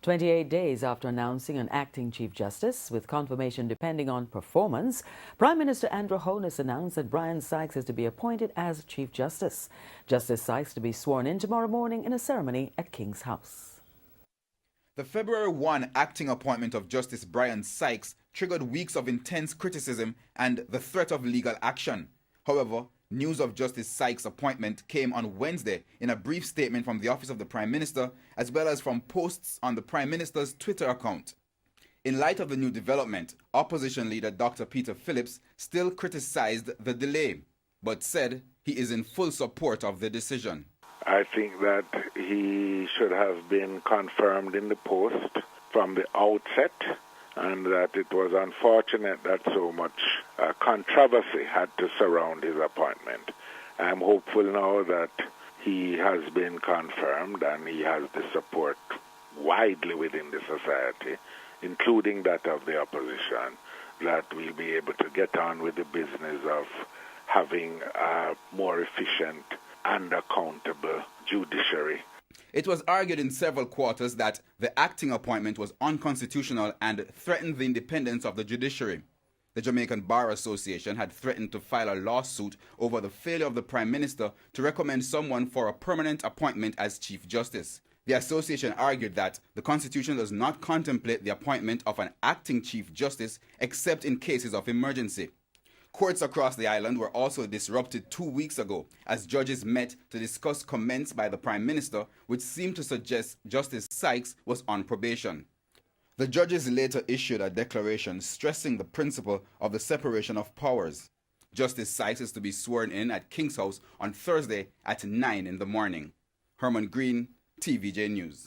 28 days after announcing an acting Chief Justice, with confirmation depending on performance, Prime Minister Andrew Holness announced that Brian Sykes is to be appointed as Chief Justice. Justice Sykes to be sworn in tomorrow morning in a ceremony at King's House. The February 1 acting appointment of Justice Brian Sykes triggered weeks of intense criticism and the threat of legal action. However, news of Justice Sykes' appointment came on Wednesday in a brief statement from the Office of the Prime Minister, as well as from posts on the Prime Minister's Twitter account. In light of the new development, opposition leader Dr. Peter Phillips still criticized the delay, but said he is in full support of the decision. I think that he should have been confirmed in the post from the outset, and that it was unfortunate that so much controversy had to surround his appointment. I'm hopeful now that he has been confirmed and he has the support widely within the society, including that of the opposition, that we'll be able to get on with the business of having a more efficient and accountable judiciary. It was argued in several quarters that the acting appointment was unconstitutional and threatened the independence of the judiciary. The Jamaican Bar Association had threatened to file a lawsuit over the failure of the Prime Minister to recommend someone for a permanent appointment as Chief Justice. The association argued that the Constitution does not contemplate the appointment of an acting Chief Justice except in cases of emergency. Courts across the island were also disrupted 2 weeks ago as judges met to discuss comments by the Prime Minister which seemed to suggest Justice Sykes was on probation. The judges later issued a declaration stressing the principle of the separation of powers. Justice Sykes is to be sworn in at King's House on Thursday at 9 in the morning. Herman Green, TVJ News.